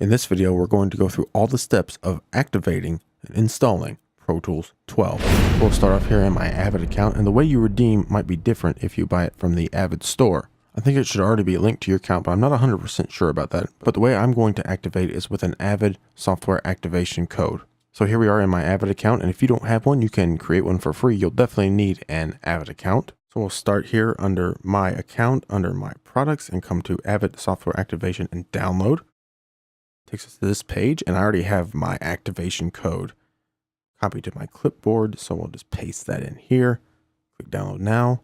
In this video, we're going to go through all the steps of activating and installing Pro Tools 12. We'll start off here in my Avid account, and the way you redeem might be different if you buy it from the Avid store. I think it should already be linked to your account, but I'm not 100% sure about that. But the way I'm going to activate is with an Avid software activation code. So here we are in my Avid account, and if you don't have one, you can create one for free. You'll definitely need an Avid account. So we'll start here under my account, under my products, and come to Avid software activation and download. Takes us to this page, and I already have my activation code copied to my clipboard, so we'll just paste that in here. Click download now.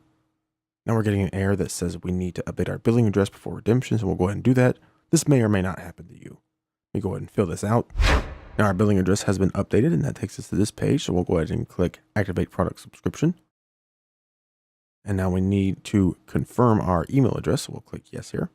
Now we're getting an error that says we need to update our billing address before redemption, so we'll go ahead and do that. This may or may not happen to you. Let me go ahead and fill this out. Now our billing address has been updated, and that takes us to this page, so we'll go ahead and click activate product subscription. And now we need to confirm our email address, so we'll click yes here.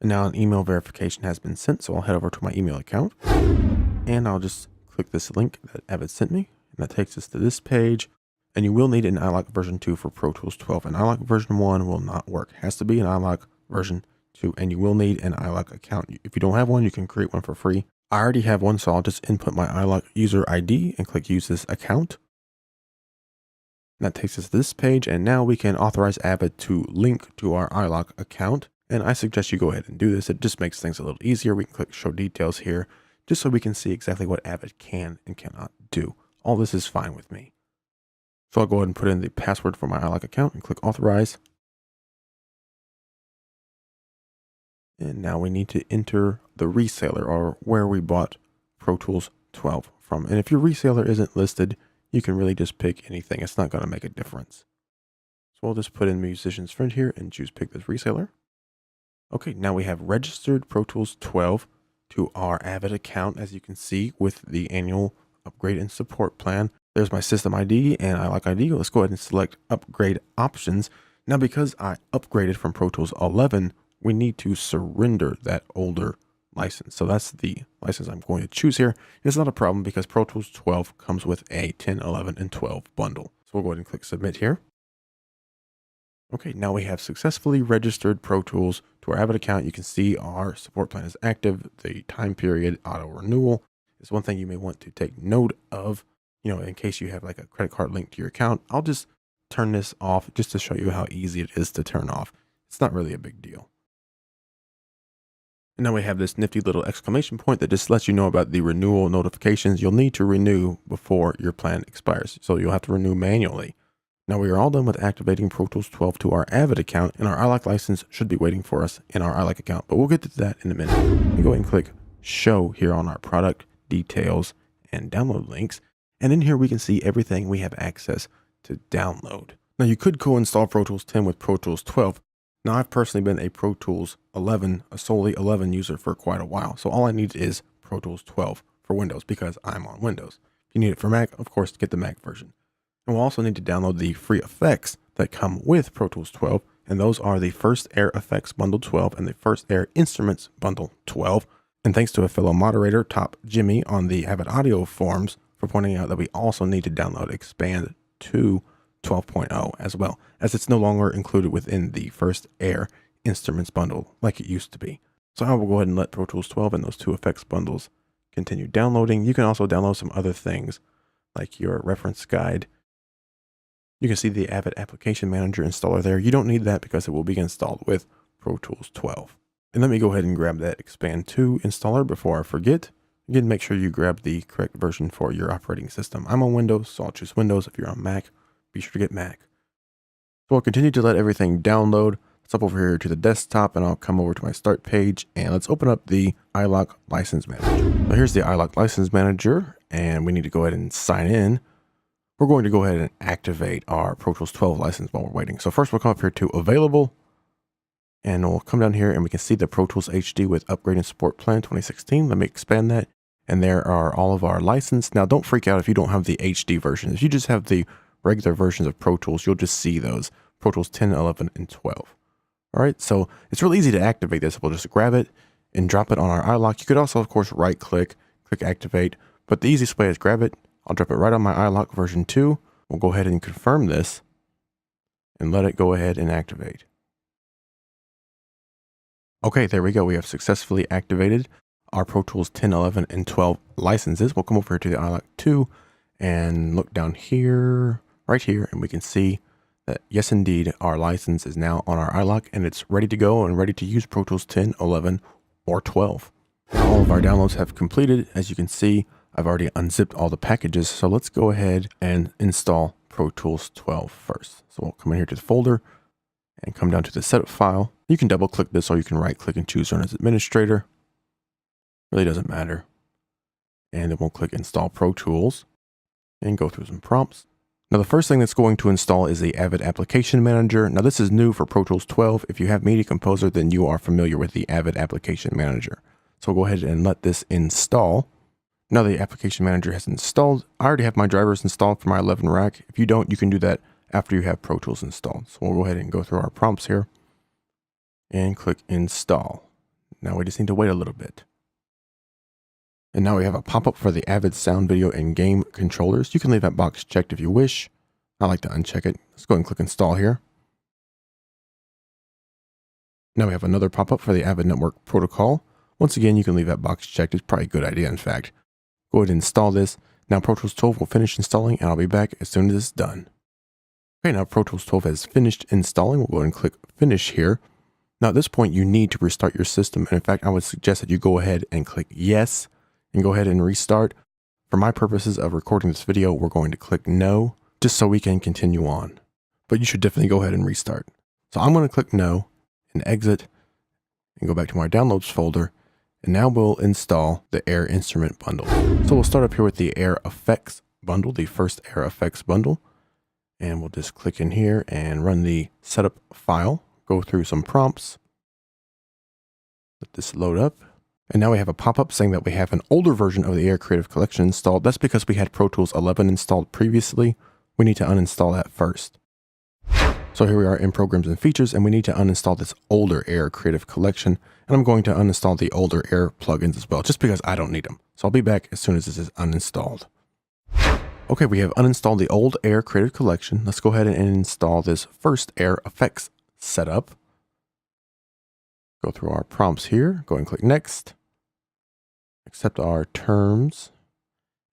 And now an email verification has been sent, so I'll head over to my email account, and I'll just click this link that Avid sent me, and that takes us to this page. And you will need an iLok version 2 for Pro Tools 12. An iLok version 1 will not work. It has to be an iLok version 2, and you will need an iLok account. If you don't have one, you can create one for free. I already have one, so I'll just input my iLok user ID and click use this account. And that takes us to this page, and now we can authorize Avid to link to our iLok account. And I suggest you go ahead and do this. It just makes things a little easier. We can click show details here, just so we can see exactly what Avid can and cannot do. All this is fine with me. So I'll go ahead and put in the password for my iLok account and click authorize. And now we need to enter the reseller, or where we bought Pro Tools 12 from. And if your reseller isn't listed, you can really just pick anything. It's not going to make a difference. So we'll just put in musician's friend here and choose pick this reseller. Okay, now we have registered Pro Tools 12 to our Avid account, as you can see, with the annual upgrade and support plan. There's my system ID and iLok ID. Let's go ahead and select upgrade options. Now, because I upgraded from Pro Tools 11, we need to surrender that older license. So that's the license I'm going to choose here. It's not a problem because Pro Tools 12 comes with a 10, 11, and 12 bundle. So we'll go ahead and click submit here. Okay, now we have successfully registered Pro Tools to our Avid account. You can see our support plan is active. The time period auto renewal is one thing you may want to take note of, in case you have like a credit card linked to your account. I'll just turn this off just to show you how easy it is to turn off. It's not really a big deal. And now we have this nifty little exclamation point that just lets you know about the renewal notifications. You'll need to renew before your plan expires, so you'll have to renew manually. Now we are all done with activating Pro Tools 12 to our Avid account, and our iLok license should be waiting for us in our iLok account, but we'll get to that in a minute. You go ahead and click show here on our product details and download links. And in here we can see everything we have access to download. Now you could co-install Pro Tools 10 with Pro Tools 12. Now I've personally been a Pro Tools 11, a solely 11 user for quite a while. So all I need is Pro Tools 12 for Windows because I'm on Windows. If you need it for Mac, of course, get the Mac version. And we'll also need to download the free effects that come with Pro Tools 12. And those are the First Air Effects Bundle 12 and the First Air Instruments Bundle 12. And thanks to a fellow moderator, Top Jimmy, on the Avid Audio forums for pointing out that we also need to download Expand to 12.0 as well, as it's no longer included within the First Air Instruments Bundle like it used to be. So I will go ahead and let Pro Tools 12 and those two effects bundles continue downloading. You can also download some other things like your reference guide. You can see the Avid Application Manager installer there. You don't need that because it will be installed with Pro Tools 12. And let me go ahead and grab that Expand 2 installer before I forget. Again, make sure you grab the correct version for your operating system. I'm on Windows, so I'll choose Windows. If you're on Mac, be sure to get Mac. So I'll continue to let everything download. Let's up over here to the desktop, and I'll come over to my start page, and let's open up the iLok License Manager. So here's the iLok License Manager, and we need to go ahead and sign in. We're going to go ahead and activate our Pro Tools 12 license while we're waiting. So first we'll come up here to Available, and we'll come down here and we can see the Pro Tools HD with Upgrade and Support Plan 2016. Let me expand that. And there are all of our license. Now don't freak out if you don't have the HD version. If you just have the regular versions of Pro Tools, you'll just see those Pro Tools 10, 11, and 12. All right, so it's really easy to activate this. We'll just grab it and drop it on our iLok. You could also, of course, right click Activate, but the easiest way is grab it. I'll drop it right on my iLok version 2. We'll go ahead and confirm this and let it go ahead and activate. Okay, there we go. We have successfully activated our Pro Tools 10, 11, and 12 licenses. We'll come over here to the iLock 2 and look down here, right here, and we can see that yes, indeed, our license is now on our iLock and it's ready to go and ready to use Pro Tools 10, 11, or 12. Now, all of our downloads have completed. As you can see, I've already unzipped all the packages. So let's go ahead and install Pro Tools 12 first. So we'll come in here to the folder and come down to the setup file. You can double click this or you can right click and choose Run as Administrator. Really doesn't matter. And then we'll click Install Pro Tools and go through some prompts. Now the first thing that's going to install is the Avid Application Manager. Now this is new for Pro Tools 12. If you have Media Composer, then you are familiar with the Avid Application Manager. So we'll go ahead and let this install. Now the Application Manager has installed. I already have my drivers installed for my 11 rack. If you don't, you can do that after you have Pro Tools installed. So we'll go ahead and go through our prompts here and click Install. Now we just need to wait a little bit. And now we have a pop-up for the Avid Sound, Video, and Game controllers. You can leave that box checked if you wish. I like to uncheck it. Let's go ahead and click Install here. Now we have another pop-up for the Avid Network Protocol. Once again, you can leave that box checked. It's probably a good idea, in fact. Go ahead and install this. Now Pro Tools 12 will finish installing, and I'll be back as soon as it's done. Okay, now Pro Tools 12 has finished installing. We'll go ahead and click Finish here. Now at this point, you need to restart your system. And in fact, I would suggest that you go ahead and click Yes, and go ahead and restart. For my purposes of recording this video, we're going to click No, just so we can continue on. But you should definitely go ahead and restart. So I'm going to click No and exit and go back to my Downloads folder. And now we'll install the Air Instrument Bundle. So we'll start up here with the Air Effects Bundle, the first Air Effects Bundle. And we'll just click in here and run the setup file, go through some prompts. Let this load up. And now we have a pop-up saying that we have an older version of the Air Creative Collection installed. That's because we had Pro Tools 11 installed previously. We need to uninstall that first. So here we are in Programs and Features, and we need to uninstall this older Air Creative Collection. And I'm going to uninstall the older Air plugins as well, just because I don't need them. So I'll be back as soon as this is uninstalled. Okay, we have uninstalled the old Air Creative Collection. Let's go ahead and install this first Air Effects setup. Go through our prompts here, go and click Next. Accept our terms.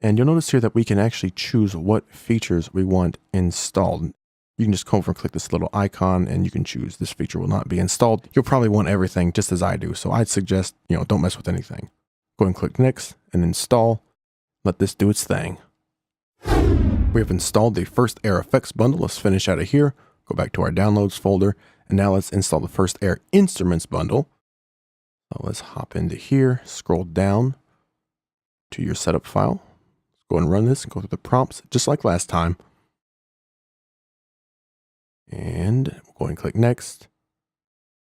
And you'll notice here that we can actually choose what features we want installed. You can just come over and click this little icon and you can choose this feature will not be installed. You'll probably want everything just as I do. So I'd suggest, don't mess with anything. Go and click Next and install. Let this do its thing. We have installed the first Air Effects bundle. Let's finish out of here. Go back to our Downloads folder. And now let's install the first Air Instruments bundle. So let's hop into here, scroll down to your setup file. Go and run this and go through the prompts just like last time. And we'll go and click Next.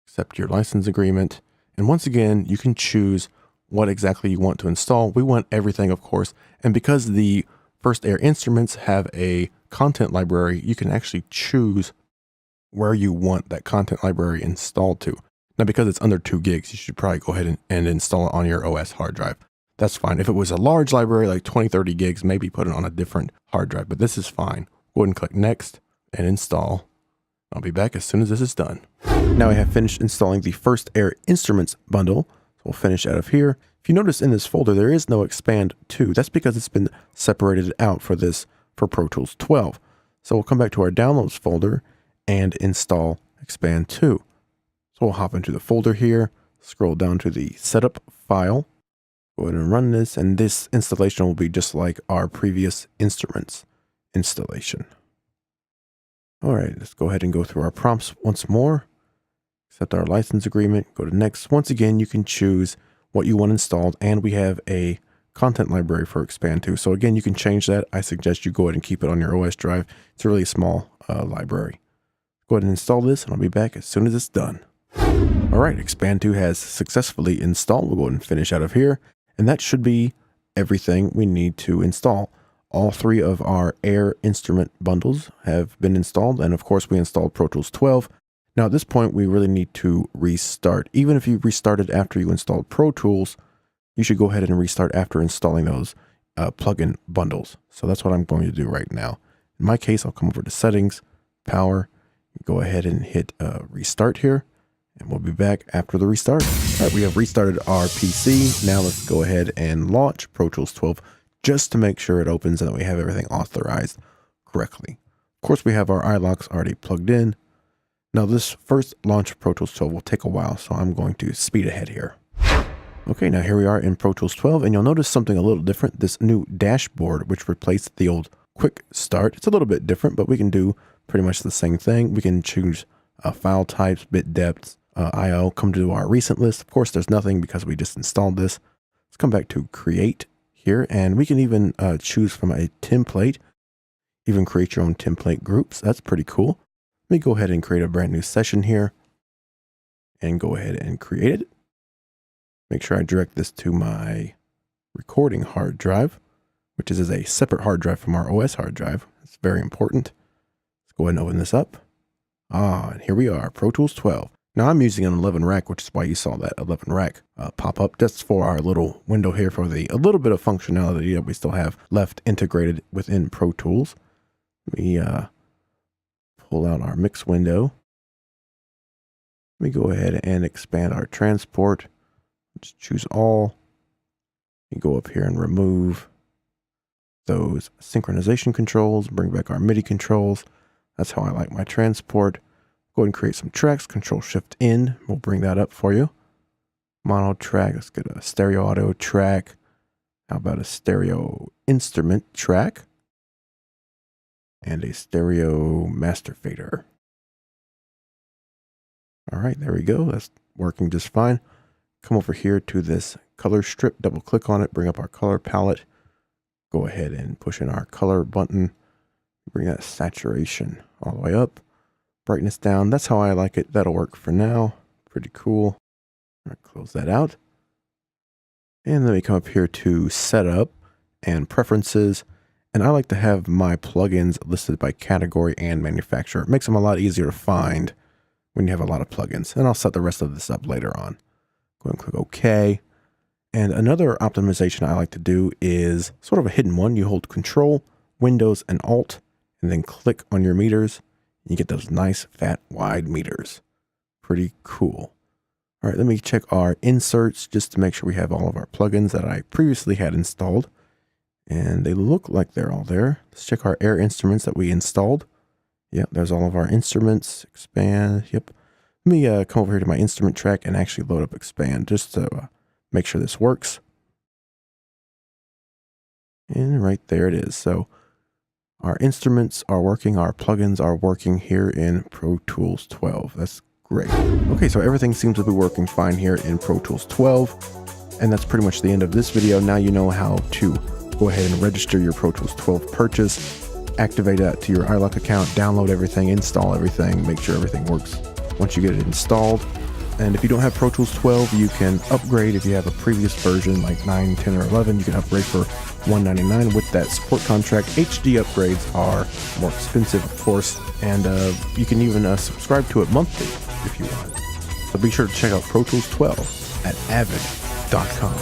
Accept your license agreement. And once again, you can choose what exactly you want to install. We want everything, of course. And because the first Air Instruments have a content library, you can actually choose where you want that content library installed to. Now, because it's under 2 gigs, you should probably go ahead and install it on your OS hard drive. That's fine. If it was a large library, like 20, 30 gigs, maybe put it on a different hard drive, but this is fine. Go ahead and click Next and install. I'll be back as soon as this is done. Now I have finished installing the first Air Instruments bundle. So we'll finish out of here. If you notice in this folder, there is no Expand 2. That's because it's been separated out for Pro Tools 12. So we'll come back to our Downloads folder and install Expand 2. So we'll hop into the folder here, scroll down to the setup file, go ahead and run this, and this installation will be just like our previous instruments installation. All right, let's go ahead and go through our prompts once more. Accept our license agreement, go to Next. Once again, you can choose what you want installed, and we have a content library for Expand 2. So again, you can change that. I suggest you go ahead and keep it on your OS drive. It's a really small library. Go ahead and install this, and I'll be back as soon as it's done. All right, Expand 2 has successfully installed. We'll go ahead and finish out of here, and that should be everything we need to install. All 3 of our Air Instrument bundles have been installed, and of course we installed Pro Tools 12. Now at this point, we really need to restart. Even if you restarted after you installed Pro Tools, you should go ahead and restart after installing those plugin bundles. So that's what I'm going to do right now. In my case, I'll come over to Settings, Power, go ahead and hit Restart here, And we'll be back after the restart. All right, we have restarted our PC. Now let's go ahead and launch Pro Tools 12 just to make sure it opens and that we have everything authorized correctly. Of course, we have our iLocks already plugged in. Now this first launch of Pro Tools 12 will take a while, so I'm going to speed ahead here. Okay, now here we are in Pro Tools 12, and you'll notice something a little different. This new dashboard, which replaced the old quick start. It's a little bit different, but we can do pretty much the same thing. We can choose file types, bit depths, IO, come to our recent list. Of course, there's nothing because we just installed this. Let's come back to create here, and we can even choose from a template, even create your own template groups. That's pretty cool. Let me go ahead and create a brand new session here and go ahead and create it. Make sure I direct this to my recording hard drive, which is a separate hard drive from our OS hard drive. It's very important. Let's go ahead and open this up. And here we are, Pro Tools 12. Now I'm using an 11 rack, which is why you saw that 11 rack pop up. That's for our little window here for a little bit of functionality that we still have left integrated within Pro Tools. Let me pull out our mix window. Let me go ahead and expand our transport. Just choose all. You go up here and remove those synchronization controls, bring back our MIDI controls. That's how I like my transport. Go ahead and create some tracks, Control-Shift-N. We'll bring that up for you. Mono track, let's get a stereo audio track. How about a stereo instrument track? And a stereo master fader. All right, there we go. That's working just fine. Come over here to this color strip, double click on it, bring up our color palette. Go ahead and push in our color button. Bring that saturation all the way up. Brightness down. That's how I like it. That'll work for now. Pretty cool. All right, close that out. And then we come up here to setup and preferences. And I like to have my plugins listed by category and manufacturer. It makes them a lot easier to find when you have a lot of plugins. And I'll set the rest of this up later on. Go ahead and click OK. And another optimization I like to do is sort of a hidden one. You hold Control, Windows, and Alt, and then click on your meters. And you get those nice, fat, wide meters. Pretty cool. All right, let me check our inserts just to make sure we have all of our plugins that I previously had installed. And they look like they're all there. Let's check our Air instruments that we installed. Yep, there's all of our instruments. Expand, yep. Let me come over here to my instrument track and actually load up Expand just to make sure this works. And right there it is. So our instruments are working, our plugins are working here in Pro Tools 12. That's great. Okay, so everything seems to be working fine here in Pro Tools 12. And that's pretty much the end of this video. Now you know how to go ahead and register your Pro Tools 12 purchase, activate that to your iLock account, download everything, install everything, make sure everything works once you get it installed. And if you don't have Pro Tools 12, you can upgrade. If you have a previous version like 9, 10, or 11, you can upgrade for $199 with that support contract. HD upgrades are more expensive, of course, and you can even subscribe to it monthly if you want. So be sure to check out Pro Tools 12 at avid.com.